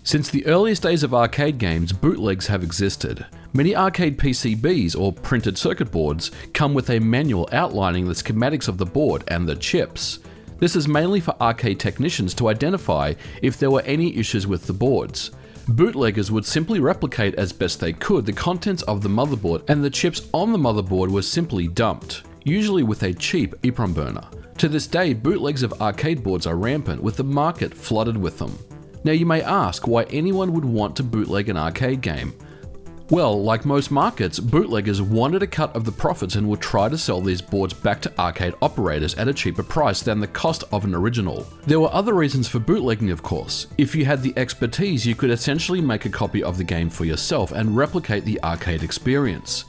Since the earliest days of arcade games, bootlegs have existed. Many arcade PCBs, or printed circuit boards, come with a manual outlining the schematics of the board and the chips. This is mainly for arcade technicians to identify if there were any issues with the boards. Bootleggers would simply replicate as best they could the contents of the motherboard, and the chips on the motherboard were simply dumped, usually with a cheap EEPROM burner. To this day, bootlegs of arcade boards are rampant, with the market flooded with them. Now you may ask why anyone would want to bootleg an arcade game. Well, like most markets, bootleggers wanted a cut of the profits and would try to sell these boards back to arcade operators at a cheaper price than the cost of an original. There were other reasons for bootlegging, of course. If you had the expertise, you could essentially make a copy of the game for yourself and replicate the arcade experience.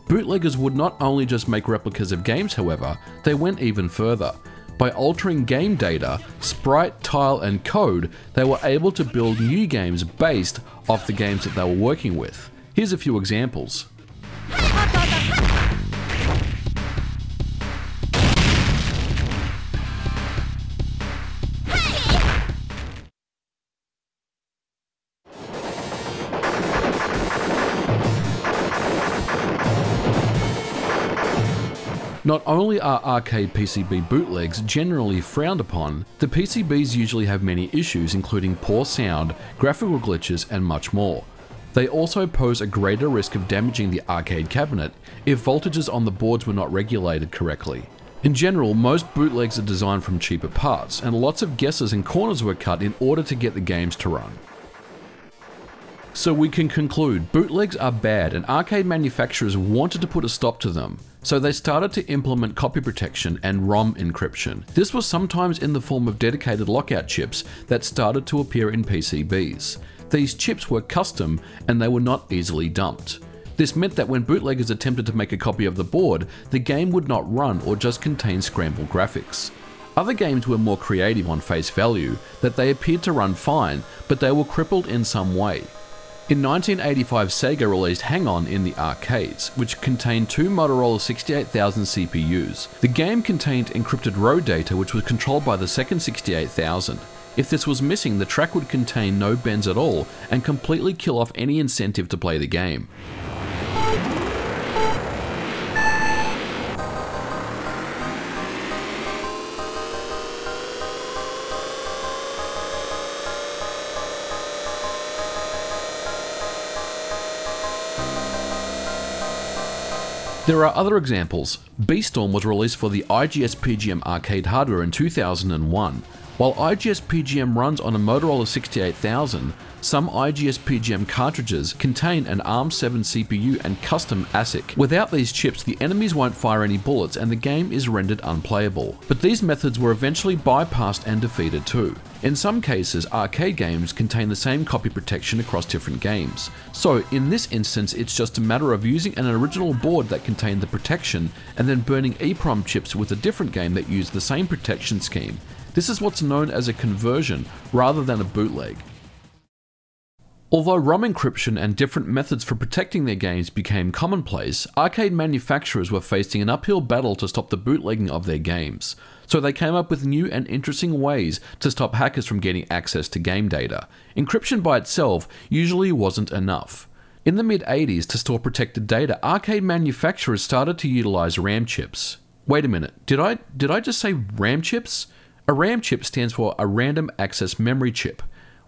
Bootleggers would not only just make replicas of games, however, they went even further. By altering game data, sprite, tile, and code, they were able to build new games based off the games that they were working with. Here's a few examples. Not only are arcade PCB bootlegs generally frowned upon, the PCBs usually have many issues, including poor sound, graphical glitches, and much more. They also pose a greater risk of damaging the arcade cabinet if voltages on the boards were not regulated correctly. In general, most bootlegs are designed from cheaper parts, and lots of guesses and corners were cut in order to get the games to run. So we can conclude, bootlegs are bad and arcade manufacturers wanted to put a stop to them. So they started to implement copy protection and ROM encryption. This was sometimes in the form of dedicated lockout chips that started to appear in PCBs. These chips were custom and they were not easily dumped. This meant that when bootleggers attempted to make a copy of the board, the game would not run or just contain scrambled graphics. Other games were more creative on face value, that they appeared to run fine, but they were crippled in some way. In 1985, Sega released Hang On in the arcades, which contained two Motorola 68000 CPUs. The game contained encrypted row data which was controlled by the second 68000. If this was missing, the track would contain no bends at all and completely kill off any incentive to play the game. There are other examples. B-Storm was released for the IGS PGM arcade hardware in 2001. While IGS PGM runs on a Motorola 68000, some IGS PGM cartridges contain an ARM7 CPU and custom ASIC. Without these chips, the enemies won't fire any bullets and the game is rendered unplayable. But these methods were eventually bypassed and defeated too. In some cases, arcade games contain the same copy protection across different games. So in this instance, it's just a matter of using an original board that contained the protection and then burning EEPROM chips with a different game that used the same protection scheme. This is what's known as a conversion rather than a bootleg. Although ROM encryption and different methods for protecting their games became commonplace, arcade manufacturers were facing an uphill battle to stop the bootlegging of their games. So they came up with new and interesting ways to stop hackers from getting access to game data. Encryption by itself usually wasn't enough. In the mid-80s, to store protected data, arcade manufacturers started to utilize RAM chips. Wait a minute, did I just say RAM chips? A RAM chip stands for a random access memory chip.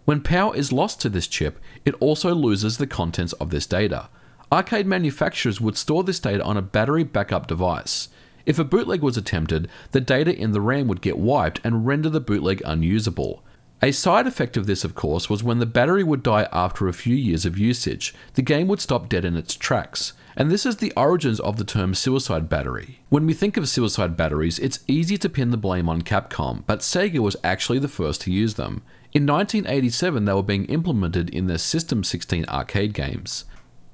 When power is lost to this chip, it also loses the contents of this data. Arcade manufacturers would store this data on a battery backup device. If a bootleg was attempted, the data in the RAM would get wiped and render the bootleg unusable. A side effect of this, of course, was when the battery would die after a few years of usage, the game would stop dead in its tracks. And this is the origins of the term suicide battery. When we think of suicide batteries, it's easy to pin the blame on Capcom, but Sega was actually the first to use them. In 1987, they were being implemented in their System 16 arcade games.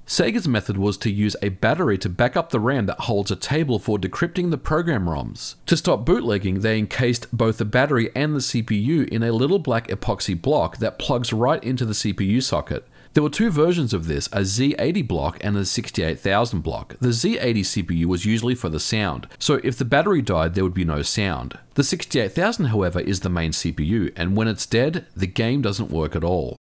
Sega's method was to use a battery to back up the RAM that holds a table for decrypting the program ROMs. To stop bootlegging, they encased both the battery and the CPU in a little black epoxy block that plugs right into the CPU socket. There were two versions of this, a Z80 block and a 68000 block. The Z80 CPU was usually for the sound, so if the battery died there would be no sound. The 68000 however is the main CPU, and when it's dead, the game doesn't work at all.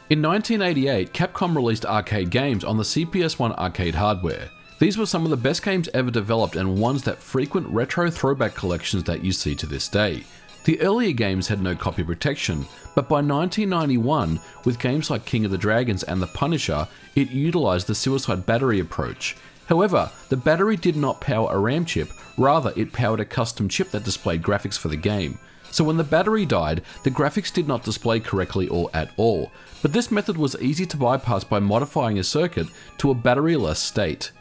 In 1988, Capcom released arcade games on the CPS1 arcade hardware. These were some of the best games ever developed and ones that frequent retro throwback collections that you see to this day. The earlier games had no copy protection, but by 1991, with games like King of the Dragons and The Punisher, it utilized the suicide battery approach. However, the battery did not power a RAM chip, rather it powered a custom chip that displayed graphics for the game. So when the battery died, the graphics did not display correctly or at all, but this method was easy to bypass by modifying a circuit to a battery-less state.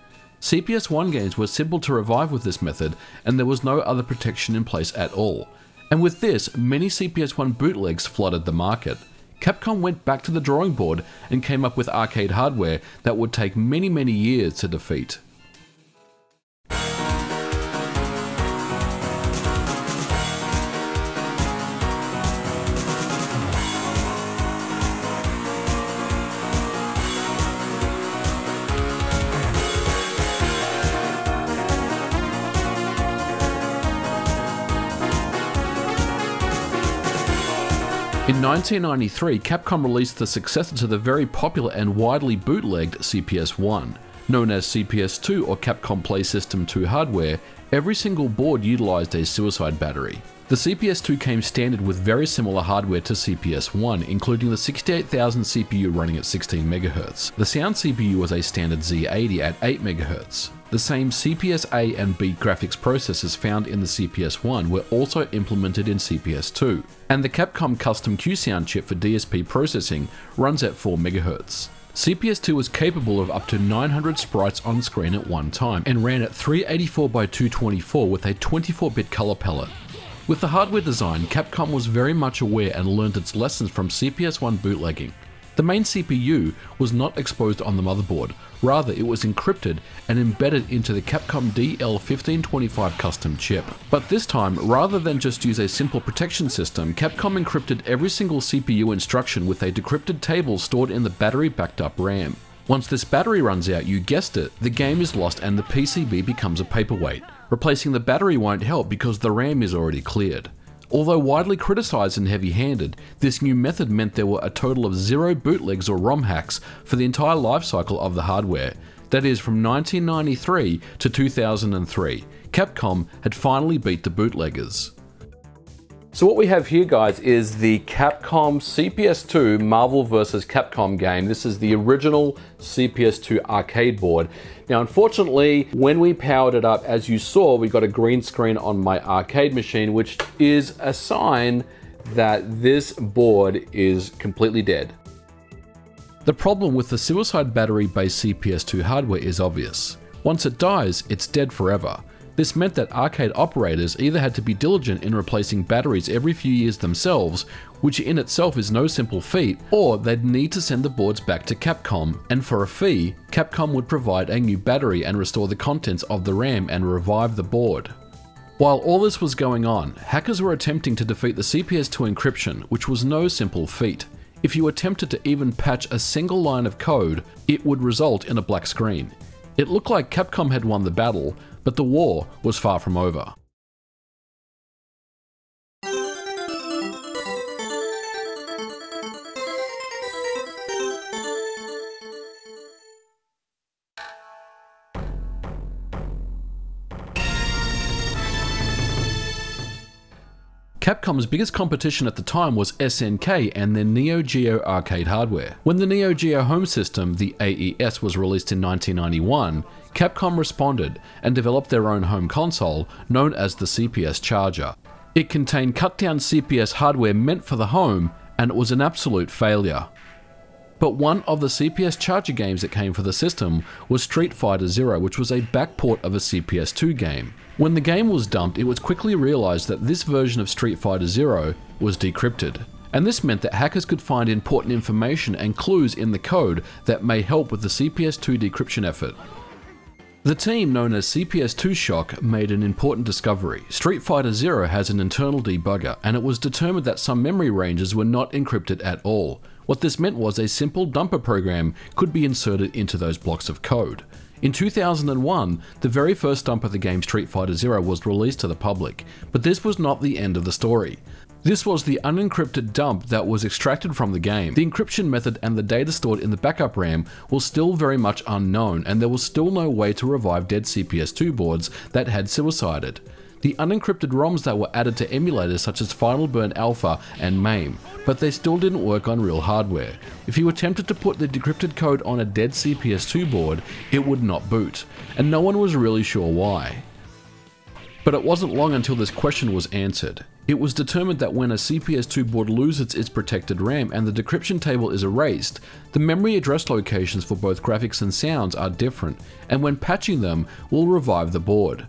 CPS1 games were simple to revive with this method, and there was no other protection in place at all. And with this, many CPS1 bootlegs flooded the market. Capcom went back to the drawing board and came up with arcade hardware that would take many years to defeat. In 1993, Capcom released the successor to the very popular and widely bootlegged CPS1. Known as CPS2 or Capcom Play System 2 hardware, every single board utilized a suicide battery. The CPS2 came standard with very similar hardware to CPS1, including the 68,000 CPU running at 16 MHz. The sound CPU was a standard Z80 at 8 MHz. The same CPS A and B graphics processors found in the CPS1 were also implemented in CPS2, and the Capcom custom Q-Sound chip for DSP processing runs at 4 MHz. CPS2 was capable of up to 900 sprites on screen at one time, and ran at 384x224 with a 24-bit color palette. With the hardware design, Capcom was very much aware and learned its lessons from CPS1 bootlegging. The main CPU was not exposed on the motherboard, rather it was encrypted and embedded into the Capcom DL1525 custom chip. But this time, rather than just use a simple protection system, Capcom encrypted every single CPU instruction with a decrypted table stored in the battery backed up RAM. Once this battery runs out, you guessed it, the game is lost and the PCB becomes a paperweight. Replacing the battery won't help because the RAM is already cleared. Although widely criticised and heavy-handed, this new method meant there were a total of 0 bootlegs or ROM hacks for the entire lifecycle of the hardware. That is, from 1993 to 2003, Capcom had finally beat the bootleggers. So what we have here, guys, is the Capcom CPS2 Marvel vs. Capcom game. This is the original CPS2 arcade board. Now, unfortunately, when we powered it up, as you saw, we got a green screen on my arcade machine, which is a sign that this board is completely dead. The problem with the suicide battery-based CPS2 hardware is obvious. Once it dies, it's dead forever. This meant that arcade operators either had to be diligent in replacing batteries every few years themselves, which in itself is no simple feat, or they'd need to send the boards back to Capcom, and for a fee, Capcom would provide a new battery and restore the contents of the RAM and revive the board. While all this was going on, hackers were attempting to defeat the CPS2 encryption, which was no simple feat. If you attempted to even patch a single line of code, it would result in a black screen. It looked like Capcom had won the battle, but the war was far from over. Capcom's biggest competition at the time was SNK and their Neo Geo arcade hardware. When the Neo Geo home system, the AES, was released in 1991, Capcom responded and developed their own home console known as the CPS Charger. It contained cut-down CPS hardware meant for the home, and it was an absolute failure. But one of the CPS Charger games that came for the system was Street Fighter Zero, which was a backport of a CPS2 game. When the game was dumped, it was quickly realized that this version of Street Fighter Zero was decrypted. And this meant that hackers could find important information and clues in the code that may help with the CPS2 decryption effort. The team known as CPS2 Shock made an important discovery. Street Fighter Zero has an internal debugger, and it was determined that some memory ranges were not encrypted at all. What this meant was a simple dumper program could be inserted into those blocks of code. In 2001, the very first dump of the game Street Fighter Zero was released to the public, but this was not the end of the story. This was the unencrypted dump that was extracted from the game. The encryption method and the data stored in the backup RAM was still very much unknown, and there was still no way to revive dead CPS2 boards that had suicided. The unencrypted ROMs that were added to emulators such as Final Burn Alpha and MAME, but they still didn't work on real hardware. If you attempted to put the decrypted code on a dead CPS2 board, it would not boot, and no one was really sure why. But it wasn't long until this question was answered. It was determined that when a CPS2 board loses its protected RAM and the decryption table is erased, the memory address locations for both graphics and sounds are different, and when patching them will revive the board.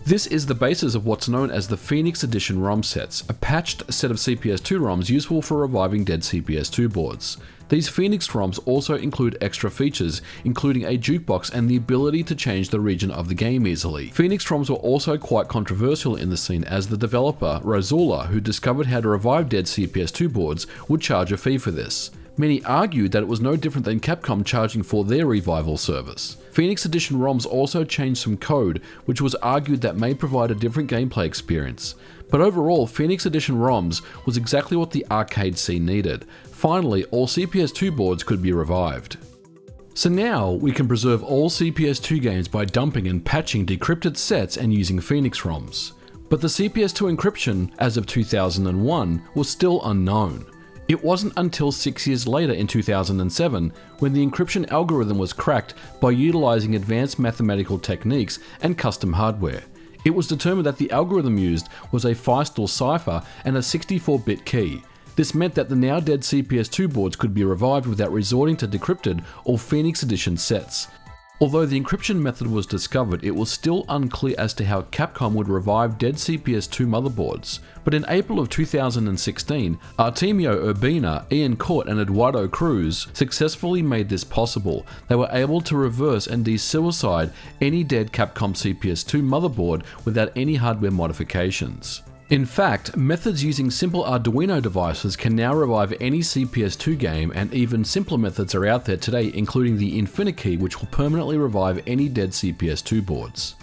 This is the basis of what's known as the Phoenix Edition ROM sets, a patched set of CPS2 ROMs useful for reviving dead CPS2 boards. These Phoenix ROMs also include extra features, including a jukebox and the ability to change the region of the game easily. Phoenix ROMs were also quite controversial in the scene, as the developer, Rosula, who discovered how to revive dead CPS2 boards, would charge a fee for this. Many argued that it was no different than Capcom charging for their revival service. Phoenix Edition ROMs also changed some code, which was argued that may provide a different gameplay experience. But overall, Phoenix Edition ROMs was exactly what the arcade scene needed. Finally, all CPS2 boards could be revived. So now, we can preserve all CPS2 games by dumping and patching decrypted sets and using Phoenix ROMs. But the CPS2 encryption, as of 2001, was still unknown. It wasn't until 6 years later in 2007 when the encryption algorithm was cracked by utilizing advanced mathematical techniques and custom hardware. It was determined that the algorithm used was a Feistel cipher and a 64-bit key. This meant that the now dead CPS2 boards could be revived without resorting to decrypted or Phoenix Edition sets. Although the encryption method was discovered, it was still unclear as to how Capcom would revive dead CPS2 motherboards. But in April of 2016, Artemio Urbina, Ian Court and Eduardo Cruz successfully made this possible. They were able to reverse and de-suicide any dead Capcom CPS2 motherboard without any hardware modifications. In fact, methods using simple Arduino devices can now revive any CPS2 game, and even simpler methods are out there today, including the Infinikey, which will permanently revive any dead CPS2 boards.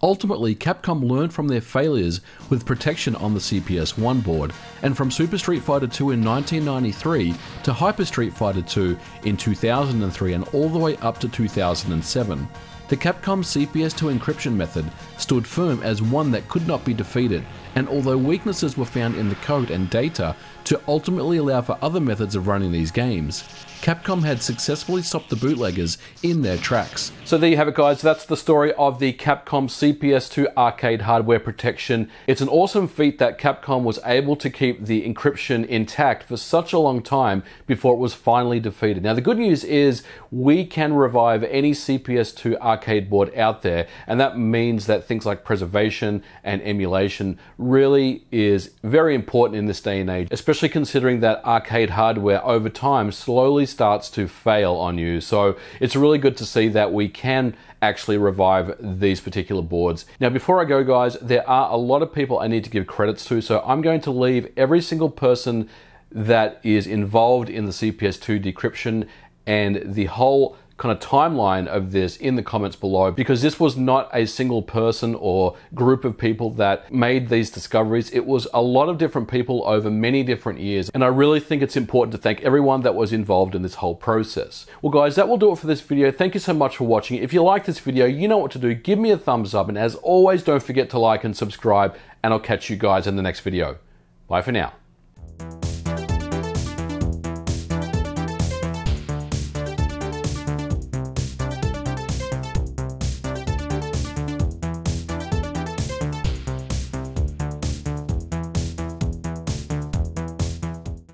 Ultimately, Capcom learned from their failures with protection on the CPS1 board, and from Super Street Fighter 2 in 1993 to Hyper Street Fighter 2 in 2003 and all the way up to 2007. The Capcom CPS2 encryption method stood firm as one that could not be defeated, and although weaknesses were found in the code and data to ultimately allow for other methods of running these games, Capcom had successfully stopped the bootleggers in their tracks. So there you have it, guys. That's the story of the Capcom CPS2 arcade hardware protection. It's an awesome feat that Capcom was able to keep the encryption intact for such a long time before it was finally defeated. Now the good news is we can revive any CPS2 arcade board out there, and that means that things like preservation and emulation really is very important in this day and age, especially considering that arcade hardware over time slowly starts to fail on you. So it's really good to see that we can actually revive these particular boards. Now before I go, guys, there are a lot of people I need to give credits to, so I'm going to leave every single person that is involved in the CPS2 decryption and the whole kind of timeline of this in the comments below, because this was not a single person or group of people that made these discoveries. It was a lot of different people over many different years, and I really think it's important to thank everyone that was involved in this whole process. Well guys, that will do it for this video. Thank you so much for watching. If you like this video, you know what to do. Give me a thumbs up, and as always, don't forget to like and subscribe, and I'll catch you guys in the next video. Bye for now.